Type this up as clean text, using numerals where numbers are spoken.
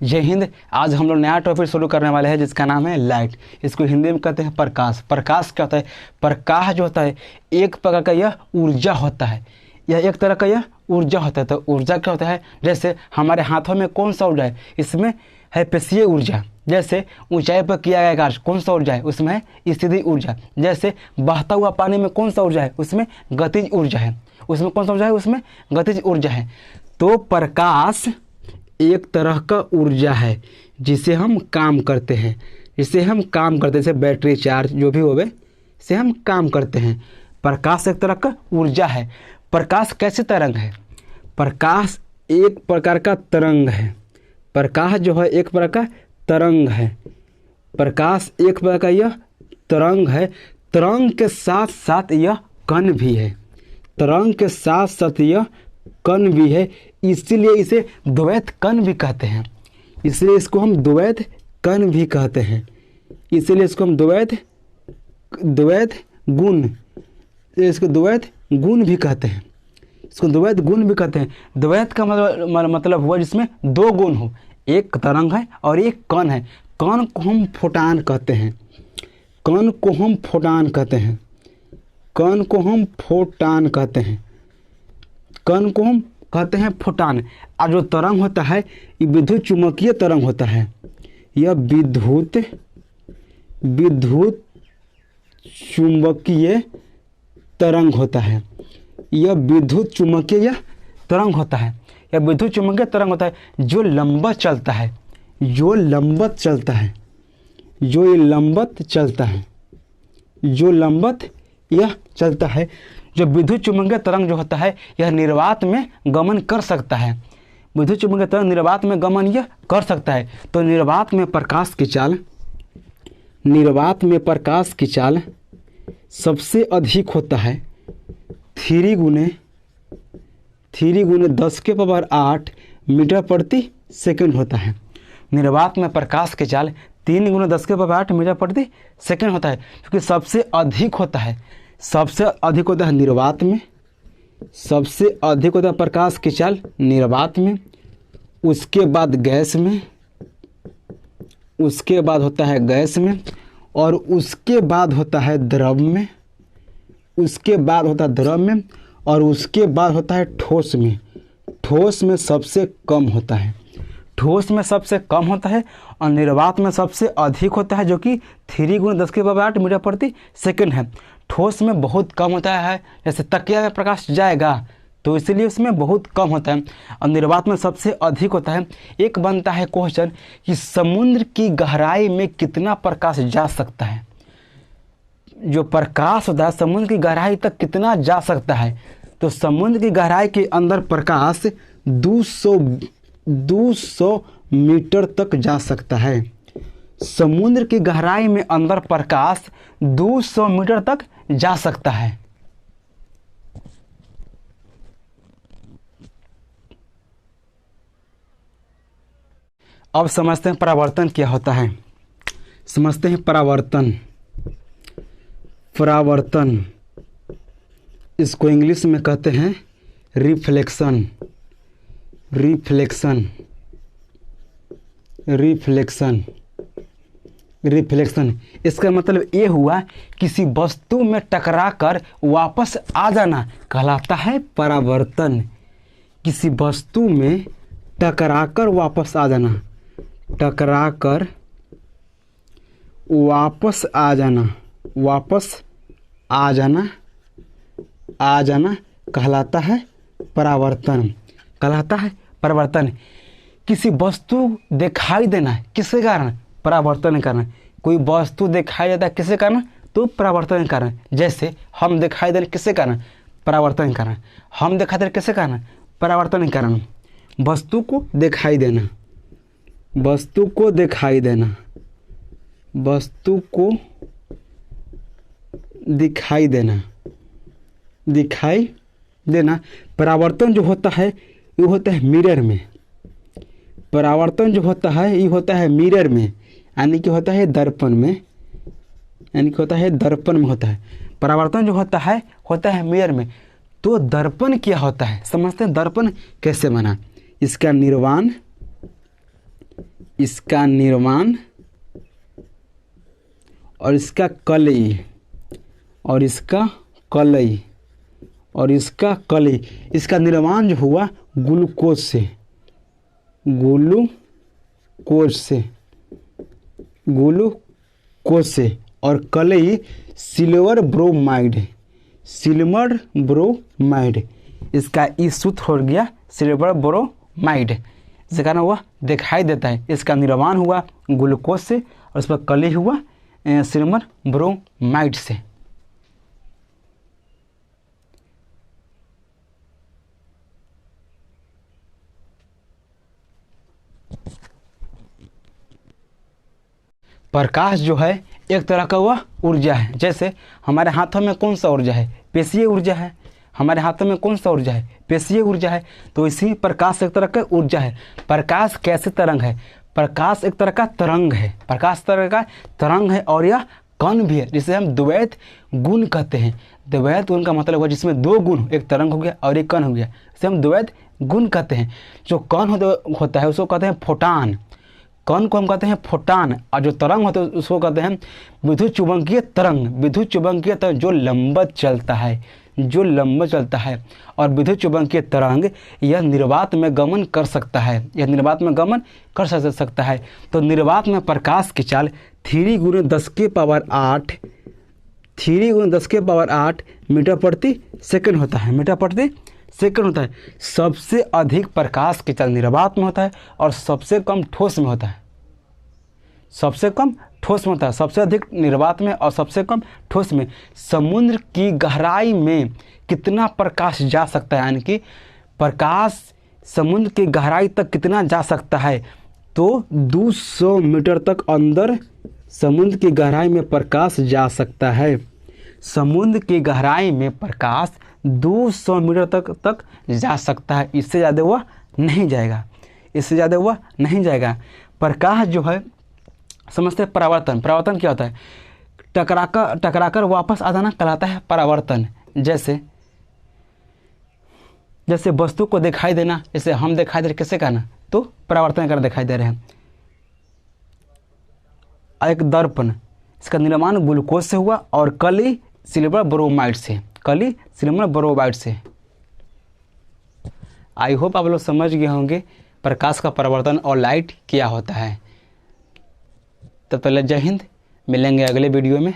जय हिंद। आज हम लोग नया टॉपिक शुरू करने वाले हैं जिसका नाम है लाइट। इसको हिंदी में कहते हैं प्रकाश। प्रकाश क्या होता है? प्रकाश जो होता है एक प्रकार का यह ऊर्जा होता है, यह एक तरह का यह ऊर्जा होता है। तो ऊर्जा क्या होता है? जैसे हमारे हाथों में कौन सा ऊर्जा है? इसमें है पेशीय ऊर्जा। जैसे ऊंचाई पर किया गया कार्य कौन सा ऊर्जा है? उसमें है स्थितिज ऊर्जा। जैसे बहता हुआ पानी में कौन सा ऊर्जा है? उसमें गतिज ऊर्जा है। उसमें कौन सा ऊर्जा है? उसमें गतिज ऊर्जा है। तो प्रकाश एक तरह का ऊर्जा है जिसे हम काम करते हैं, जैसे बैटरी चार्ज जो भी होवे से हम काम करते हैं। प्रकाश एक तरह का ऊर्जा है। प्रकाश कैसे तरंग है? प्रकाश एक प्रकार का तरंग है। प्रकाश जो है एक प्रकार का तरंग है। प्रकाश एक प्रकार का यह तरंग है। तरंग के साथ साथ यह कण भी है। तरंग के साथ साथ यह कण भी है, इसीलिए इसे द्वैत कण भी कहते हैं। इसलिए इसको हम द्वैत कण भी कहते हैं। इसीलिए इसको हम द्वैत गुण भी कहते हैं। इसको द्वैत गुण भी कहते हैं। द्वैत का मतलब हुआ जिसमें दो गुण हो, एक तरंग है और एक कण है। कण को हम फोटान कहते हैं। कण को हम फोटान कहते हैं। कण को हम फोटान कहते हैं। कण को हम कहते हैं फोटान। और जो तरंग होता है ये विद्युत चुम्बकीय तरंग होता है। यह विद्युत चुम्बकीय तरंग होता है। यह विद्युत चुम्बकीय तरंग होता है। यह विद्युत चुम्बकीय तरंग होता है जो लंबत चलता है। जो लंबत चलता है। जो विद्युत चुम्बकीय तरंग जो होता है यह निर्वात में गमन कर सकता है। विद्युत चुम्बकीय तरंग निर्वात में गमन यह कर सकता है। तो निर्वात में प्रकाश की चाल सबसे अधिक होता है 3 गुने 10⁸ मीटर प्रति सेकंड होता है। निर्वात में प्रकाश की चाल 3 गुने 10⁸ मीटर प्रति सेकंड होता है, क्योंकि सबसे अधिक होता है निर्वात में। सबसे अधिक होता है प्रकाश की चाल निर्वात में, उसके बाद गैस में, उसके बाद होता है गैस में, और उसके बाद होता है द्रव में, उसके बाद होता है द्रव में, और उसके बाद होता है ठोस में। ठोस में सबसे कम होता है। ठोस में सबसे कम होता है और निर्वात में सबसे अधिक होता है, जो कि 3 गुने 10⁸ मीटर प्रति सेकंड है। ठोस में बहुत कम होता है, जैसे तकिया में प्रकाश जाएगा तो इसलिए उसमें बहुत कम होता है, और निर्वात में सबसे अधिक होता है। एक बनता है क्वेश्चन कि समुद्र की गहराई में कितना प्रकाश जा सकता है। जो प्रकाश होता है समुद्र की गहराई तक कितना जा सकता है? तो समुद्र की गहराई के अंदर प्रकाश 200 मीटर तक जा सकता है। समुद्र की गहराई में अंदर प्रकाश 200 मीटर तक जा सकता है। अब समझते हैं परावर्तन क्या होता है। समझते हैं परावर्तन इसको इंग्लिश में कहते हैं रिफ्लेक्शन। इसका मतलब ये हुआ किसी वस्तु में टकराकर वापस आ जाना कहलाता है परावर्तन। किसी वस्तु में टकराकर वापस आ जाना, वापस आ जाना कहलाता है परावर्तन। किसी वस्तु दिखाई देना किसके कारण? परावर्तन के कारण। कोई वस्तु दिखाई देता है किसके कारण? तो परावर्तन के कारण। जैसे हम दिखाई दे किसके कारण? परावर्तन के कारण। हम दिखाई दे किसके कारण? परावर्तन के कारण। वस्तु को दिखाई देना, दिखाई देना। परावर्तन जो होता है ये होता है मिरर में। परावर्तन जो होता है ये होता है मिरर में, यानी कि होता है दर्पण में, होता है। परावर्तन जो होता है मिरर में। तो दर्पण क्या होता है समझते हैं? दर्पण कैसे बना? इसका निर्माण इसका निर्माण और इसका कलई और इसका कलई और इसका कलई, इसका निर्माण जो हुआ ग्लूकोज से, ग्लूकोज से और कलई सिल्वर ब्रोमाइड, इसका ई सूत्र हो गया सिल्वर ब्रोमाइड, जिसके कारण वह दिखाई देता है। इसका निर्माण हुआ ग्लूकोज से और इस पर कलई हुआ सिल्वर ब्रोमाइड से। प्रकाश जो है एक तरह का वह ऊर्जा है। जैसे हमारे हाथों में कौन सा ऊर्जा है? पेशीय ऊर्जा है। हमारे हाथों में कौन सा ऊर्जा है? पेशीय ऊर्जा है। तो इसी प्रकाश एक तरह का ऊर्जा है। प्रकाश कैसे तरंग है? प्रकाश एक तरह का तरंग है। प्रकाश तरह का तरंग है और यह कण भी है, जिसे हम द्वैत गुण कहते हैं। द्वैत गुण का मतलब हुआ जिसमें दो गुण, एक तरंग हो गया और एक कण हो गया, इसे हम द्वैत गुण कहते हैं। जो कण होता है उसको कहते हैं फोटान, कण को हम कहते हैं फोटान, और जो तरंग होता है उसको कहते हैं विद्युत चुंबकीय तरंग। विद्युत चुंबकीय तरंग जो लंबवत चलता है, और विद्युत चुंबकीय तरंग यह निर्वात में गमन कर सकता है, सकता है। तो निर्वात में प्रकाश की चाल 3 × 10⁸ मीटर प्रति सेकंड होता है। सबसे अधिक प्रकाश की चाल निर्वात में होता है और सबसे कम ठोस में होता है। सबसे अधिक निर्वात में और सबसे कम ठोस में। समुद्र की गहराई में कितना प्रकाश जा सकता है, यानी कि प्रकाश समुद्र की गहराई तक कितना जा सकता है? तो 200 मीटर तक अंदर समुद्र की गहराई में प्रकाश जा सकता है। समुद्र की गहराई में प्रकाश 200 मीटर तक जा सकता है। इससे ज़्यादा वह नहीं जाएगा। प्रकाश जो है, समझते हैं परावर्तन क्या होता है? टकराकर वापस आ जाना कहलाता है परावर्तन। जैसे वस्तु को दिखाई देना, जैसे हम दिखाई दे रहे, किससे कहना? तो परावर्तन कर दिखाई दे रहे हैं। एक दर्पण, इसका निर्माण ग्लूकोज से हुआ और कलई सिल्वर ब्रोमाइड से। आई होप आप लोग समझ गए होंगे प्रकाश का परावर्तन और लाइट क्या होता है। तब तक जय हिंद, मिलेंगे अगले वीडियो में।